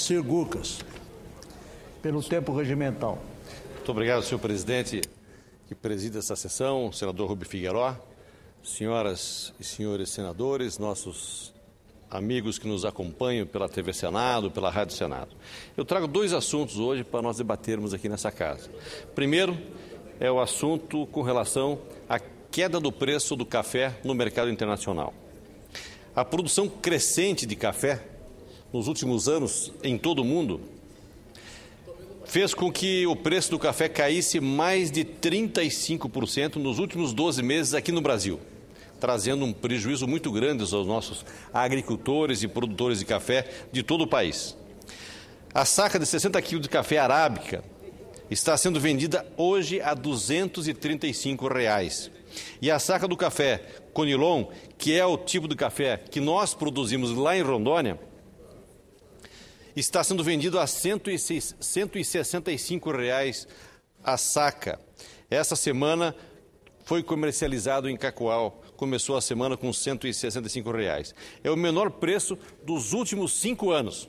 Sr. Gucas, pelo tempo regimental. Muito obrigado, senhor presidente, que preside essa sessão, senador Rubem Figueiró, senhoras e senhores senadores, nossos amigos que nos acompanham pela TV Senado, pela Rádio Senado. Eu trago dois assuntos hoje para nós debatermos aqui nessa casa. Primeiro é o assunto com relação à queda do preço do café no mercado internacional. A produção crescente de café nos últimos anos em todo o mundo fez com que o preço do café caísse mais de 35% nos últimos 12 meses aqui no Brasil, trazendo um prejuízo muito grande aos nossos agricultores e produtores de café de todo o país. A saca de 60 quilos de café arábica está sendo vendida hoje a R$ 235. E a saca do café Conilon, que é o tipo de café que nós produzimos lá em Rondônia, está sendo vendido a R$ 165 a saca. Essa semana foi comercializado em Cacoal, começou a semana com R$ 165. É o menor preço dos últimos 5 anos.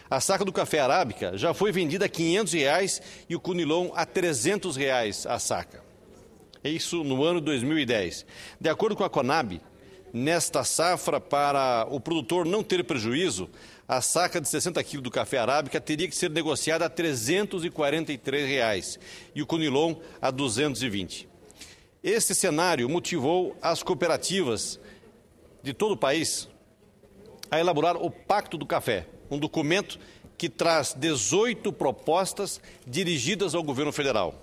A saca do café arábica já foi vendida a R$ 500 e o Conilon a R$ 300 a saca. Isso no ano de 2010. De acordo com a Conab, nesta safra, para o produtor não ter prejuízo, a saca de 60 quilos do café arábica teria que ser negociada a R$ 343 e o Conilon a R$ 220. Este cenário motivou as cooperativas de todo o país a elaborar o Pacto do Café, um documento que traz 18 propostas dirigidas ao governo federal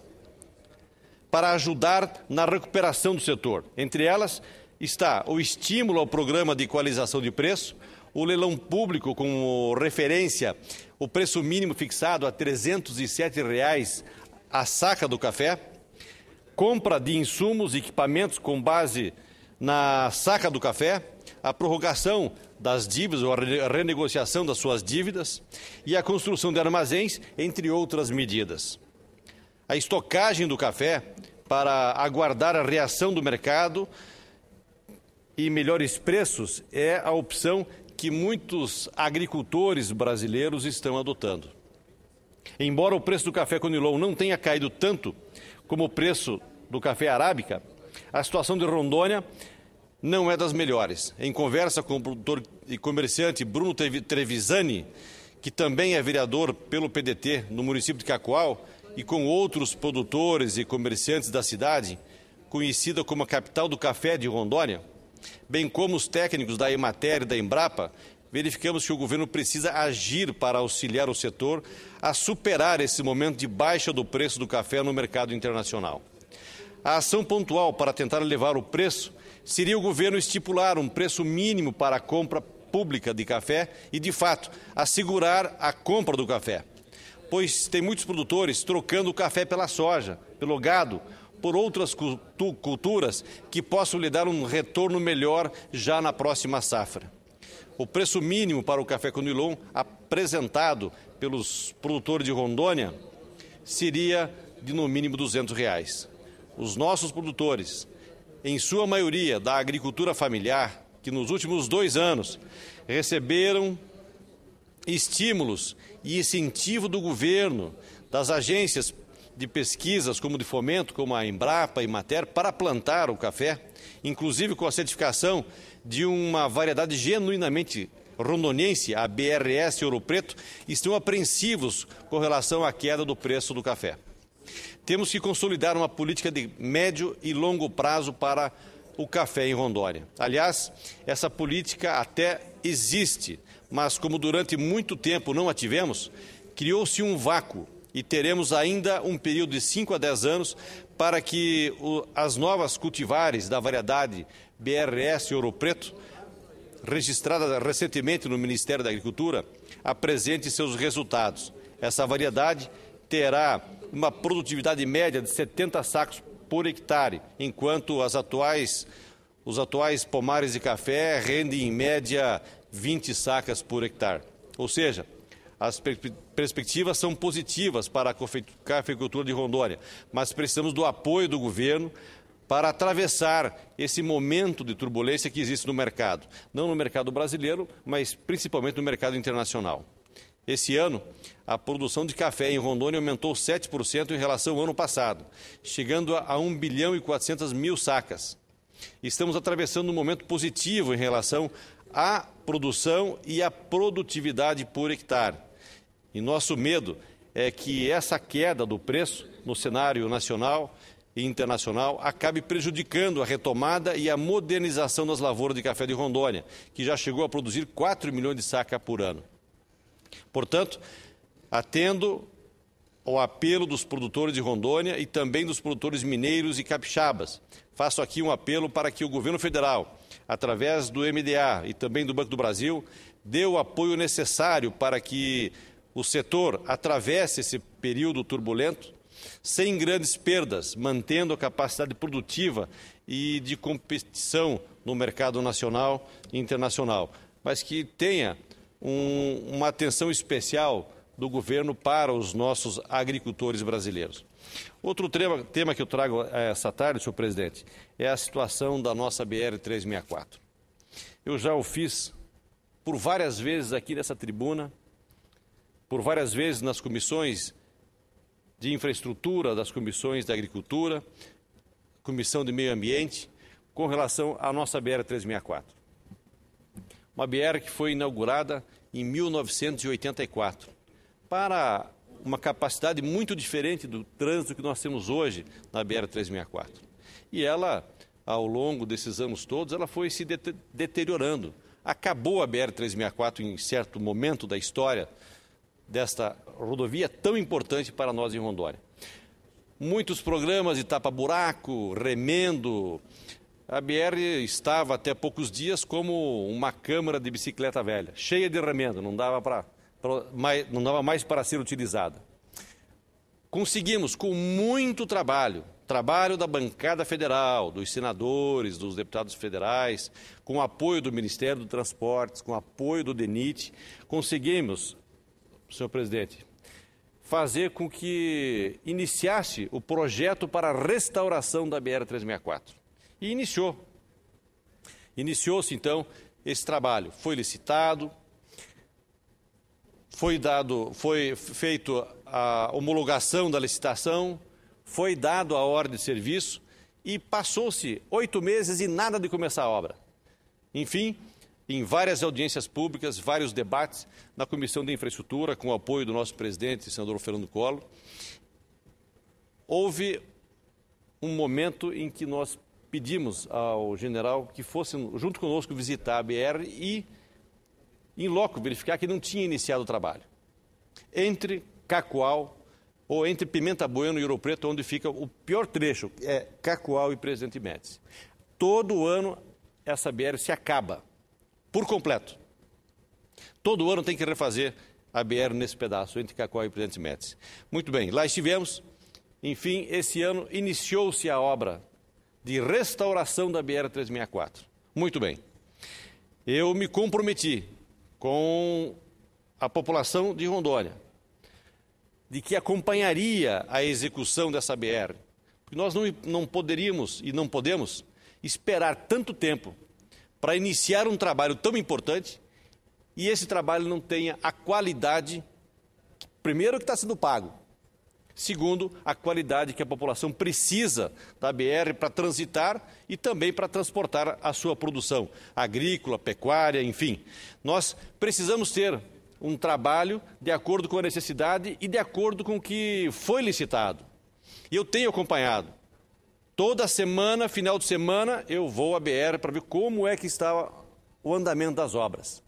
para ajudar na recuperação do setor. Entre elas está o estímulo ao programa de equalização de preço, o leilão público como referência, o preço mínimo fixado a R$ 307 a saca do café, compra de insumos e equipamentos com base na saca do café, a prorrogação das dívidas ou a renegociação das suas dívidas e a construção de armazéns, entre outras medidas. A estocagem do café para aguardar a reação do mercado e melhores preços é a opção que muitos agricultores brasileiros estão adotando. Embora o preço do café Conilon não tenha caído tanto como o preço do café arábica, a situação de Rondônia não é das melhores. Em conversa com o produtor e comerciante Bruno Trevisani, que também é vereador pelo PDT no município de Cacoal, e com outros produtores e comerciantes da cidade, conhecida como a capital do café de Rondônia, bem como os técnicos da Emater e da Embrapa, verificamos que o governo precisa agir para auxiliar o setor a superar esse momento de baixa do preço do café no mercado internacional. A ação pontual para tentar elevar o preço seria o governo estipular um preço mínimo para a compra pública de café e, de fato, assegurar a compra do café, pois tem muitos produtores trocando o café pela soja, pelo gado, por outras culturas que possam lhe dar um retorno melhor já na próxima safra. O preço mínimo para o café Conilon apresentado pelos produtores de Rondônia seria de no mínimo R$ 200. Os nossos produtores, em sua maioria da agricultura familiar, que nos últimos 2 anos receberam estímulos e incentivo do governo, das agências de pesquisas como de fomento, como a Embrapa e Emater, para plantar o café, inclusive com a certificação de uma variedade genuinamente rondoniense, a BRS Ouro Preto, estão apreensivos com relação à queda do preço do café. Temos que consolidar uma política de médio e longo prazo para o café em Rondônia. Aliás, essa política até existe, mas como durante muito tempo não a tivemos, criou-se um vácuo e teremos ainda um período de 5 a 10 anos para que as novas cultivares da variedade BRS Ouro Preto, registrada recentemente no Ministério da Agricultura, apresente seus resultados. Essa variedade terá uma produtividade média de 70 sacos por hectare, enquanto os atuais pomares de café rendem em média 20 sacas por hectare. Ou seja, as perspectivas são positivas para a cafeicultura de Rondônia, mas precisamos do apoio do governo para atravessar esse momento de turbulência que existe no mercado. Não no mercado brasileiro, mas principalmente no mercado internacional. Esse ano, a produção de café em Rondônia aumentou 7% em relação ao ano passado, chegando a 1 bilhão e 400 mil sacas. Estamos atravessando um momento positivo em relação à produção e à produtividade por hectare. E nosso medo é que essa queda do preço no cenário nacional e internacional acabe prejudicando a retomada e a modernização das lavouras de café de Rondônia, que já chegou a produzir 4 milhões de sacas por ano. Portanto, atendo ao apelo dos produtores de Rondônia e também dos produtores mineiros e capixabas. Faço aqui um apelo para que o governo federal, através do MDA e também do Banco do Brasil, dê o apoio necessário para que o setor atravesse esse período turbulento sem grandes perdas, mantendo a capacidade produtiva e de competição no mercado nacional e internacional, mas que tenha uma atenção especial do governo para os nossos agricultores brasileiros. Outro tema que eu trago essa tarde, senhor presidente, é a situação da nossa BR-364. Eu já o fiz por várias vezes aqui nessa tribuna, por várias vezes nas comissões de infraestrutura, das comissões de agricultura, comissão de meio ambiente, com relação à nossa BR-364. Uma BR que foi inaugurada em 1984, para uma capacidade muito diferente do trânsito que nós temos hoje na BR-364. E ela, ao longo desses anos todos, ela foi se deteriorando. Acabou a BR-364 em certo momento da história desta rodovia tão importante para nós em Rondônia. Muitos programas de tapa-buraco, remendo. A BR estava até poucos dias como uma câmara de bicicleta velha, cheia de remendo, não dava mais para ser utilizada. Conseguimos, com muito trabalho da bancada federal, dos senadores, dos deputados federais, com o apoio do Ministério do Transportes, com o apoio do DENIT, conseguimos, senhor presidente, fazer com que iniciasse o projeto para a restauração da BR-364. E iniciou-se, então, esse trabalho. Foi licitado, foi feita a homologação da licitação, foi dado a ordem de serviço e passou-se 8 meses e nada de começar a obra. Enfim, em várias audiências públicas, vários debates na Comissão de Infraestrutura, com o apoio do nosso presidente, senador Fernando Collor, houve um momento em que nós pedimos ao general que fosse junto conosco visitar a BR e, em loco, verificar que não tinha iniciado o trabalho. Entre Cacoal, ou entre Pimenta Bueno e Ouro Preto, onde fica o pior trecho, é Cacoal e Presidente Médici. Todo ano essa BR se acaba, por completo. Todo ano tem que refazer a BR nesse pedaço, entre Cacoal e Presidente Médici. Muito bem, lá estivemos. Enfim, esse ano iniciou-se a obra de restauração da BR-364. Muito bem. Eu me comprometi com a população de Rondônia de que acompanharia a execução dessa BR. Porque nós não poderíamos e não podemos esperar tanto tempo para iniciar um trabalho tão importante e esse trabalho não tenha a qualidade, primeiro, que está sendo pago. Segundo, a qualidade que a população precisa da BR para transitar e também para transportar a sua produção agrícola, pecuária, enfim. Nós precisamos ter um trabalho de acordo com a necessidade e de acordo com o que foi licitado. E eu tenho acompanhado. Toda semana, final de semana, eu vou à BR para ver como é que está o andamento das obras.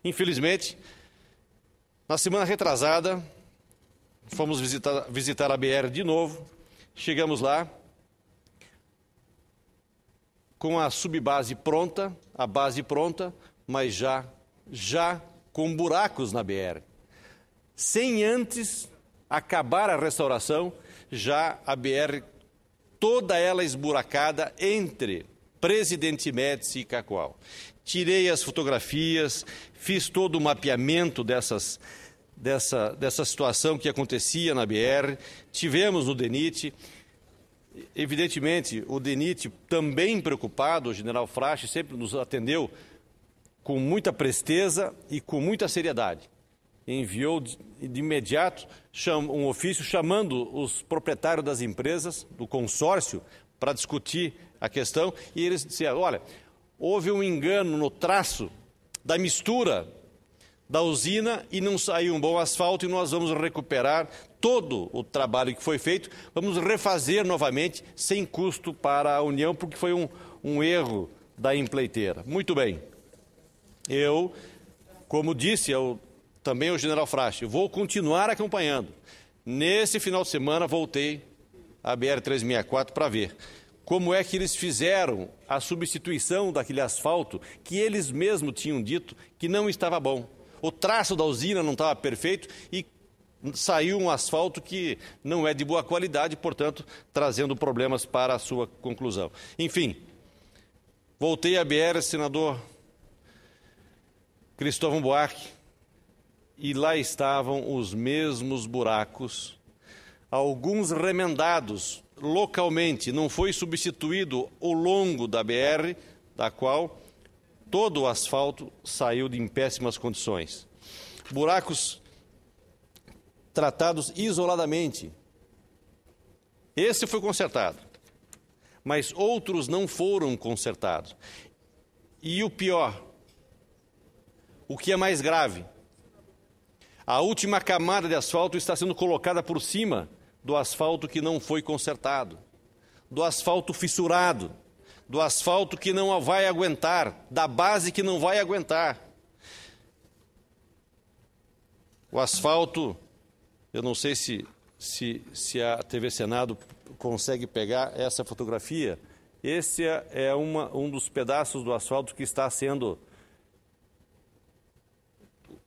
Infelizmente, na semana retrasada, fomos visitar a BR de novo, chegamos lá com a subbase pronta, a base pronta, mas já com buracos na BR. Sem antes acabar a restauração, já a BR toda ela esburacada entre Presidente Médici e Cacoal. Tirei as fotografias, fiz todo o mapeamento dessa situação que acontecia na BR, tivemos no DENIT, evidentemente o DENIT também preocupado, o general Frache sempre nos atendeu com muita presteza e com muita seriedade. enviou de imediato um ofício chamando os proprietários das empresas, do consórcio, para discutir a questão, e eles disseram, olha, houve um engano no traço da mistura da usina e não saiu um bom asfalto e nós vamos recuperar todo o trabalho que foi feito, vamos refazer novamente sem custo para a União, porque foi um erro da empleiteira. Muito bem. Eu, como disse também ao general Frasch, vou continuar acompanhando. Nesse final de semana voltei à BR-364 para ver como é que eles fizeram a substituição daquele asfalto que eles mesmos tinham dito que não estava bom. O traço da usina não estava perfeito e saiu um asfalto que não é de boa qualidade, portanto, trazendo problemas para a sua conclusão. Enfim, voltei à BR, senador Cristóvão Buarque, e lá estavam os mesmos buracos, alguns remendados localmente, não foi substituído o longo da BR, da qual todo o asfalto saiu em péssimas condições. Buracos tratados isoladamente. Esse foi consertado, mas outros não foram consertados. E o pior, o que é mais grave, a última camada de asfalto está sendo colocada por cima do asfalto que não foi consertado, do asfalto fissurado, do asfalto que não vai aguentar, da base que não vai aguentar. O asfalto, eu não sei se a TV Senado consegue pegar essa fotografia. Esse é um dos pedaços do asfalto que está sendo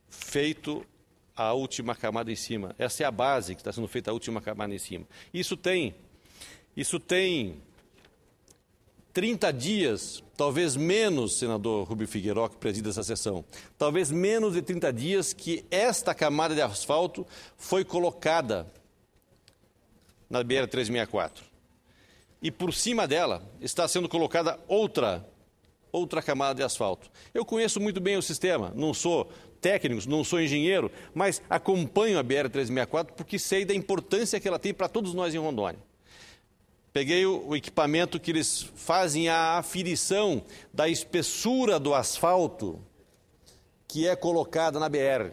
feito a última camada em cima. Essa é a base que está sendo feita a última camada em cima. Isso tem 30 dias, talvez menos, senador Rubio Figueiró, que preside essa sessão, talvez menos de 30 dias que esta camada de asfalto foi colocada na BR-364. E por cima dela está sendo colocada outra camada de asfalto. Eu conheço muito bem o sistema, não sou técnico, não sou engenheiro, mas acompanho a BR-364 porque sei da importância que ela tem para todos nós em Rondônia. Peguei o equipamento que eles fazem a aferição da espessura do asfalto que é colocada na BR.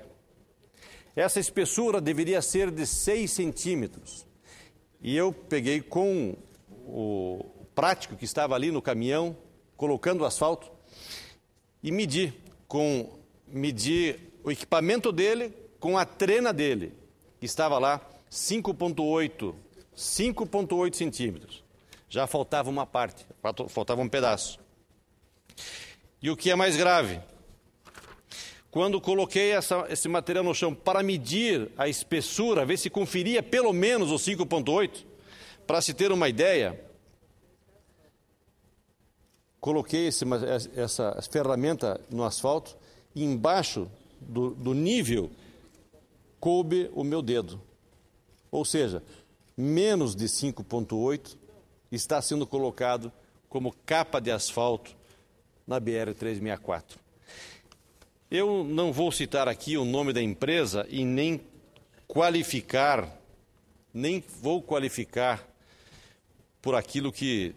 Essa espessura deveria ser de 6 centímetros. E eu peguei com o prático que estava ali no caminhão, colocando o asfalto, e medi o equipamento dele com a trena dele, que estava lá 5,8 centímetros. Já faltava uma parte, faltava um pedaço. E o que é mais grave, quando coloquei esse material no chão para medir a espessura, ver se conferia pelo menos o 5,8, para se ter uma ideia, coloquei essa ferramenta no asfalto e embaixo do nível coube o meu dedo. Ou seja, menos de 5,8 está sendo colocado como capa de asfalto na BR-364. Eu não vou citar aqui o nome da empresa e nem vou qualificar por aquilo que,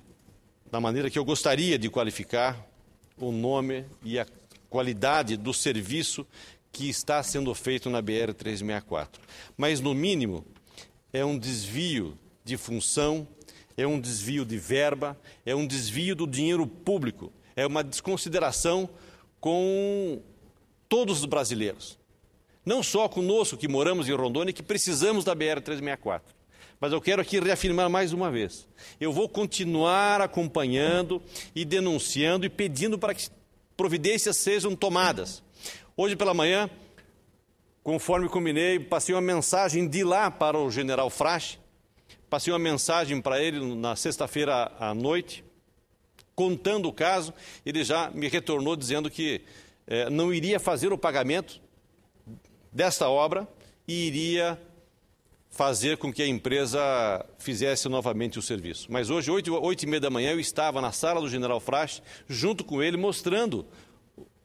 da maneira que eu gostaria de qualificar, o nome e a qualidade do serviço que está sendo feito na BR-364. Mas, no mínimo, é um desvio de função, é um desvio de verba, é um desvio do dinheiro público, é uma desconsideração com todos os brasileiros. Não só conosco que moramos em Rondônia e que precisamos da BR-364. Mas eu quero aqui reafirmar mais uma vez. Eu vou continuar acompanhando e denunciando e pedindo para que providências sejam tomadas. Hoje pela manhã, conforme combinei, passei uma mensagem de lá para o general Frasch, passei uma mensagem para ele na sexta-feira à noite, contando o caso. Ele já me retornou dizendo que não iria fazer o pagamento desta obra e iria fazer com que a empresa fizesse novamente o serviço. Mas hoje, 8h30 da manhã, eu estava na sala do general Frasch, junto com ele, mostrando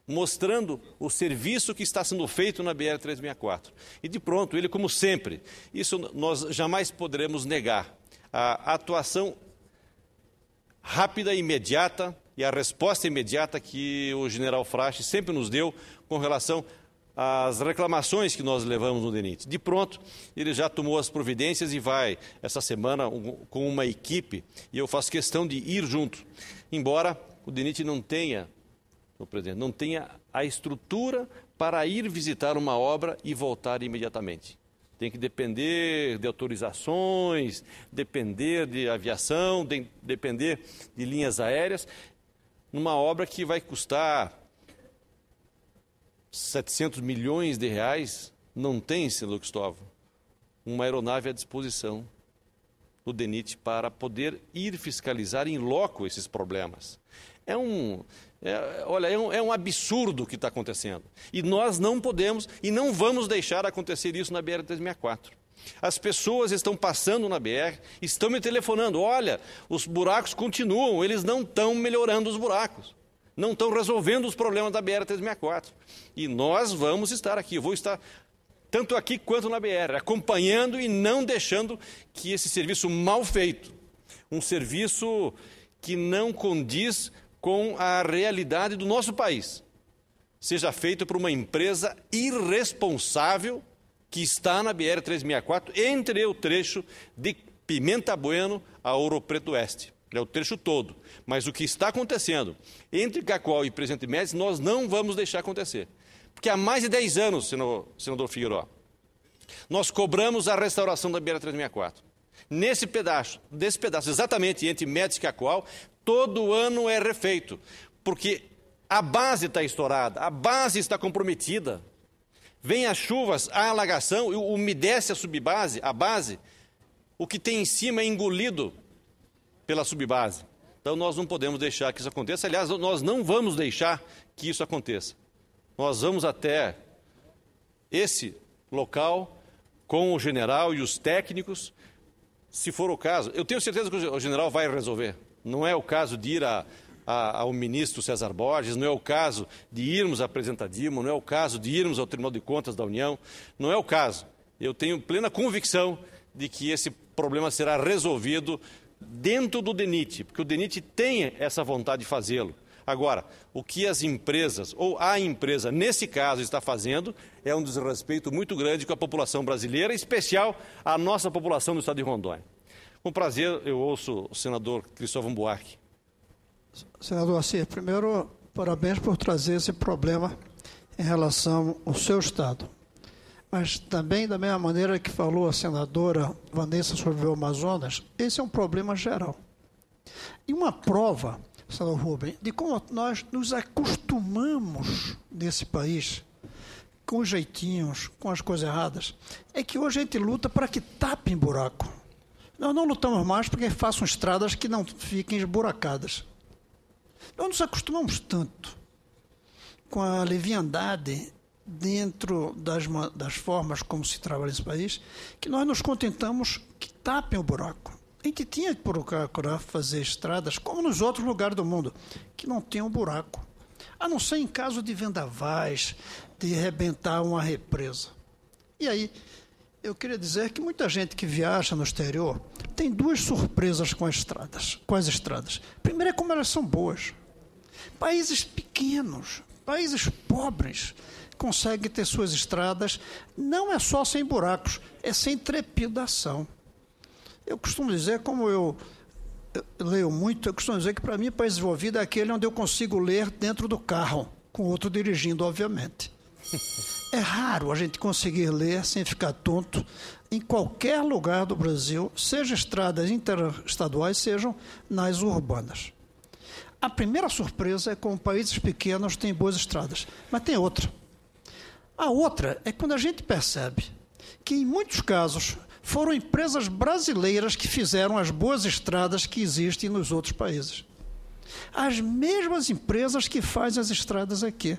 mostrando o serviço que está sendo feito na BR-364. E de pronto, ele, como sempre, isso nós jamais poderemos negar, a atuação rápida e imediata e a resposta imediata que o general Frache sempre nos deu com relação às reclamações que nós levamos no DENIT. De pronto, ele já tomou as providências e vai, essa semana, com uma equipe, e eu faço questão de ir junto, embora o DENIT não tenha, o presidente, não tenha a estrutura para ir visitar uma obra e voltar imediatamente. Tem que depender de autorizações, depender de aviação, depender de linhas aéreas, numa obra que vai custar 700 milhões de reais, não tem, senador Cristóvão, uma aeronave à disposição do DENIT para poder ir fiscalizar em loco esses problemas. É um absurdo o que está acontecendo. E nós não podemos e não vamos deixar acontecer isso na BR-364. As pessoas estão passando na BR, estão me telefonando, olha, os buracos continuam, eles não estão melhorando os buracos, não estão resolvendo os problemas da BR-364. E nós vamos estar aqui, eu vou estar tanto aqui quanto na BR, acompanhando e não deixando que esse serviço mal feito, um serviço que não condiz com a realidade do nosso país, seja feito por uma empresa irresponsável que está na BR-364, entre o trecho de Pimenta Bueno a Ouro Preto Oeste. É o trecho todo. Mas o que está acontecendo entre Cacoal e Presidente Médici, nós não vamos deixar acontecer. Porque há mais de 10 anos, senador Figueiró, nós cobramos a restauração da BR-364. Desse pedaço, exatamente entre Médici e Cacoal, todo ano é refeito, porque a base está estourada, a base está comprometida. Vem as chuvas, a alagação, umedece a subbase, a base, o que tem em cima é engolido pela subbase. Então nós não podemos deixar que isso aconteça, aliás, nós não vamos deixar que isso aconteça. Nós vamos até esse local com o general e os técnicos, se for o caso. Eu tenho certeza que o general vai resolver. Não é o caso de ir ao ministro César Borges, não é o caso de irmos à presidenta Dilma, não é o caso de irmos ao Tribunal de Contas da União, não é o caso. Eu tenho plena convicção de que esse problema será resolvido dentro do DENIT, porque o DENIT tem essa vontade de fazê-lo. Agora, o que as empresas, ou a empresa, nesse caso, está fazendo, é um desrespeito muito grande com a população brasileira, em especial a nossa população do estado de Rondônia. Com prazer, eu ouço o senador Cristóvão Buarque. Senador Assir, primeiro, parabéns por trazer esse problema em relação ao seu estado. Mas também, da mesma maneira que falou a senadora Vanessa sobre o Amazonas, esse é um problema geral. E uma prova, senador Rubem, de como nós nos acostumamos nesse país, com os jeitinhos, com as coisas erradas, é que hoje a gente luta para que tapem buraco. Nós não lutamos mais porque façam estradas que não fiquem esburacadas. Nós nos acostumamos tanto com a leviandade dentro das formas como se trabalha nesse país, que nós nos contentamos que tapem o buraco. A gente tinha que procurar fazer estradas, como nos outros lugares do mundo, que não tenham buraco. A não ser em caso de vendavais, de arrebentar uma represa. E aí, eu queria dizer que muita gente que viaja no exterior tem duas surpresas com as estradas. Primeiro é como elas são boas. Países pequenos, países pobres, conseguem ter suas estradas, não é só sem buracos, é sem trepidação. Eu costumo dizer, como eu leio muito, eu costumo dizer que para mim o país desenvolvido é aquele onde eu consigo ler dentro do carro, com outro dirigindo, obviamente. É raro a gente conseguir ler sem ficar tonto em qualquer lugar do Brasil, seja estradas interestaduais, sejam nas urbanas. A primeira surpresa é como países pequenos têm boas estradas, mas tem outra. A outra é quando a gente percebe que, em muitos casos, foram empresas brasileiras que fizeram as boas estradas que existem nos outros países. As mesmas empresas que fazem as estradas aqui.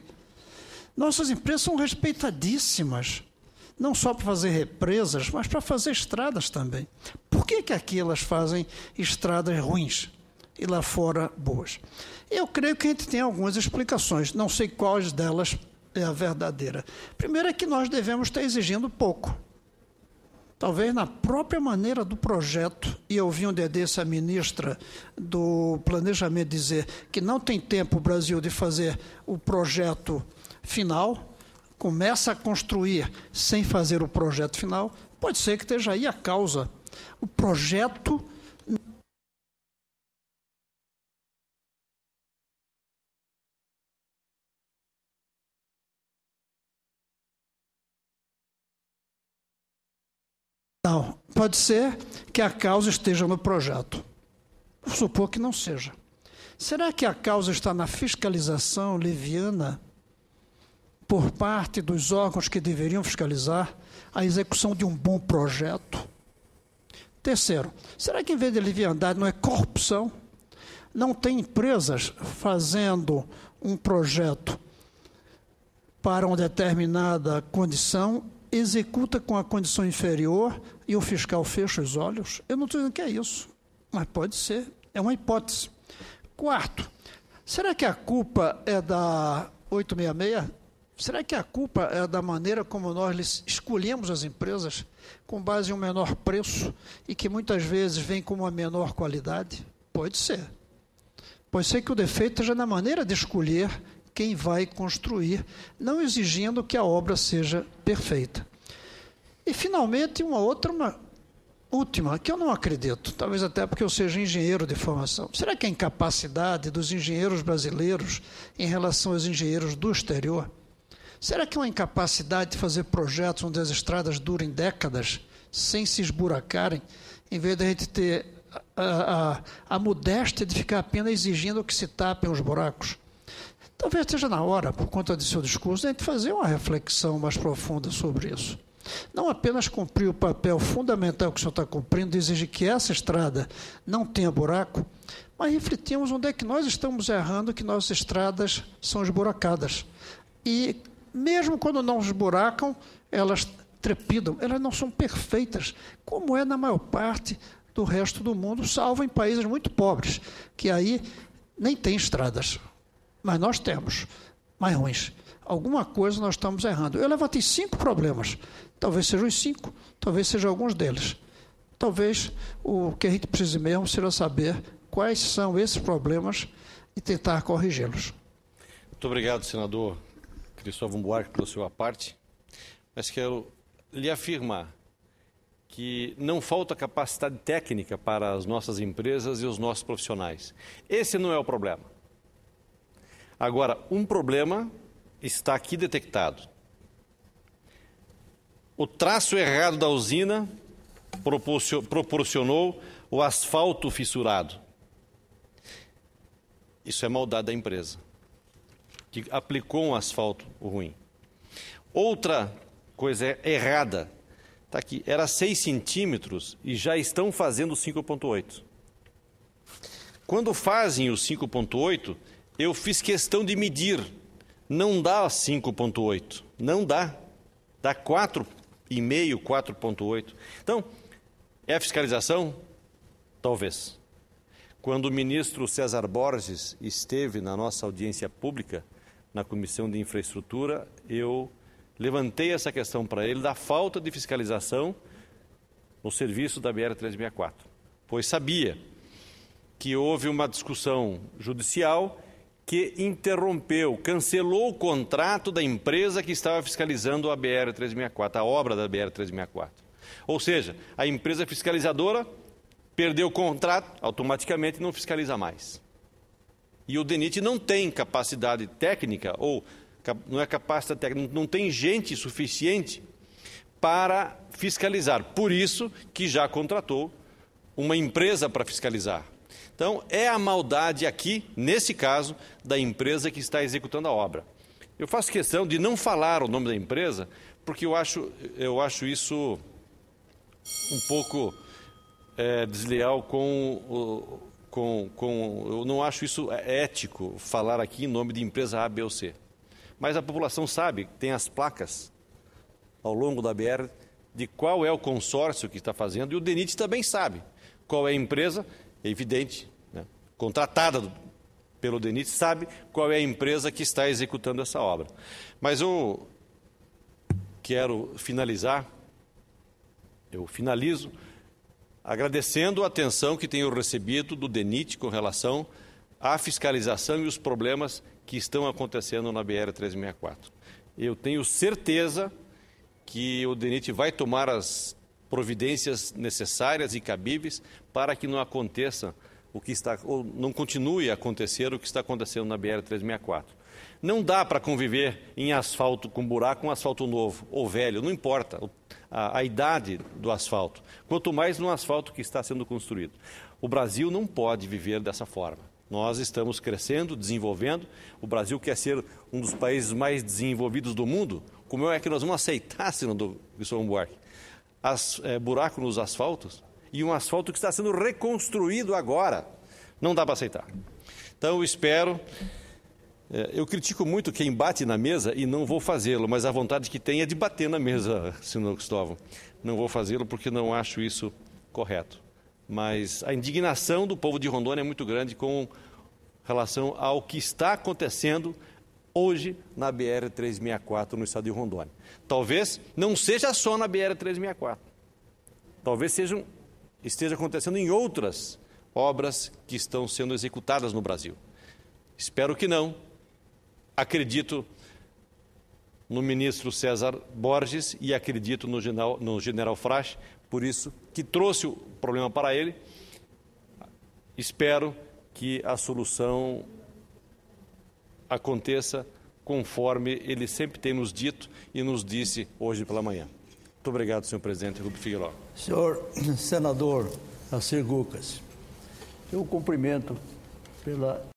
Nossas empresas são respeitadíssimas, não só para fazer represas, mas para fazer estradas também. Por que aqui elas fazem estradas ruins? e lá fora boas. Eu creio que a gente tem algumas explicações, não sei quais delas é a verdadeira. Primeiro é que nós devemos estar exigindo pouco. Talvez na própria maneira do projeto, e eu vi um dia desse a ministra do Planejamento dizer que não tem tempo o Brasil de fazer o projeto final, começa a construir sem fazer o projeto final, pode ser que esteja aí a causa. O projeto não, pode ser que a causa esteja no projeto. Vou supor que não seja. Será que a causa está na fiscalização leviana por parte dos órgãos que deveriam fiscalizar a execução de um bom projeto? Terceiro, será que em vez de leviandade não é corrupção? Não tem empresas fazendo um projeto para uma determinada condição, executa com a condição inferior e o fiscal fecha os olhos? Eu não estou dizendo que é isso, mas pode ser, é uma hipótese. Quarto, será que a culpa é da 866? Será que a culpa é da maneira como nós escolhemos as empresas com base em um menor preço e que muitas vezes vem com uma menor qualidade? Pode ser. Pode ser que o defeito esteja na maneira de escolher quem vai construir, não exigindo que a obra seja perfeita. E, finalmente, uma última, que eu não acredito, talvez até porque eu seja engenheiro de formação. Será que a incapacidade dos engenheiros brasileiros em relação aos engenheiros do exterior? Será que é uma incapacidade de fazer projetos onde as estradas durem décadas sem se esburacarem, em vez de a gente ter a modéstia de ficar apenas exigindo que se tapem os buracos? Talvez esteja na hora, por conta do seu discurso, de a gente fazer uma reflexão mais profunda sobre isso. Não apenas cumprir o papel fundamental que o senhor está cumprindo, de exigir que essa estrada não tenha buraco, mas refletimos onde é que nós estamos errando, que nossas estradas são esburacadas. E mesmo quando não esburacam, elas trepidam, elas não são perfeitas, como é na maior parte do resto do mundo, salvo em países muito pobres, que aí nem tem estradas. Mas nós temos, mais ruins. Alguma coisa nós estamos errando. Eu levantei 5 problemas. Talvez sejam os 5, talvez sejam alguns deles. Talvez o que a gente precise mesmo seja saber quais são esses problemas e tentar corrigi-los. Muito obrigado, senador Cristóvão Buarque, pela sua parte. Mas quero lhe afirmar que não falta capacidade técnica para as nossas empresas e os nossos profissionais. Esse não é o problema. Agora, um problema está aqui detectado. O traço errado da usina proporcionou o asfalto fissurado. Isso é maldade da empresa, que aplicou um asfalto ruim. Outra coisa errada, está aqui, era 6 centímetros e já estão fazendo 5,8. Quando fazem o 5,8, eu fiz questão de medir. Não dá 5,8, não dá. Dá 4,5, 4,8. Então, é a fiscalização? Talvez. Quando o ministro César Borges esteve na nossa audiência pública, na Comissão de Infraestrutura, eu levantei essa questão para ele da falta de fiscalização no serviço da BR-364, pois sabia que houve uma discussão judicial que interrompeu, cancelou o contrato da empresa que estava fiscalizando a BR-364, a obra da BR-364. Ou seja, a empresa fiscalizadora perdeu o contrato, automaticamente não fiscaliza mais. E o DENIT não tem capacidade técnica, ou não é capacidade técnica, não tem gente suficiente para fiscalizar. Por isso que já contratou uma empresa para fiscalizar. Então, é a maldade aqui, nesse caso, da empresa que está executando a obra. Eu faço questão de não falar o nome da empresa, porque eu acho isso um pouco desleal eu não acho isso ético, falar aqui em nome de empresa A, B ou C. Mas a população sabe, tem as placas ao longo da BR, de qual é o consórcio que está fazendo, e o DENIT também sabe qual é a empresa. É evidente, né? contratada pelo DENIT, sabe qual é a empresa que está executando essa obra. Mas eu quero finalizar, eu finalizo agradecendo a atenção que tenho recebido do DENIT com relação à fiscalização e os problemas que estão acontecendo na BR-364. Eu tenho certeza que o DENIT vai tomar as providências necessárias e cabíveis para que não aconteça o que está, ou não continue a acontecer o que está acontecendo na BR-364. Não dá para conviver em asfalto com buraco com asfalto novo ou velho, não importa a idade do asfalto, quanto mais no asfalto que está sendo construído. O Brasil não pode viver dessa forma. Nós estamos crescendo, desenvolvendo, o Brasil quer ser um dos países mais desenvolvidos do mundo. Como é que nós vamos aceitar, senador Wilson Buarque, buraco nos asfaltos e um asfalto que está sendo reconstruído agora? Não dá para aceitar. Então, eu espero... Eu critico muito quem bate na mesa e não vou fazê-lo, mas a vontade que tem é de bater na mesa, senador Cristóvão. Não vou fazê-lo porque não acho isso correto. Mas a indignação do povo de Rondônia é muito grande com relação ao que está acontecendo hoje na BR-364 no estado de Rondônia. Talvez não seja só na BR-364. Talvez esteja acontecendo em outras obras que estão sendo executadas no Brasil. Espero que não. Acredito no ministro César Borges e acredito no general Frach, por isso que trouxe o problema para ele. Espero que a solução aconteça conforme ele sempre tem nos dito e nos disse hoje pela manhã. Muito obrigado, senhor presidente Rubio Figueiredo. Senhor senador Assir Gucas, eu cumprimento pela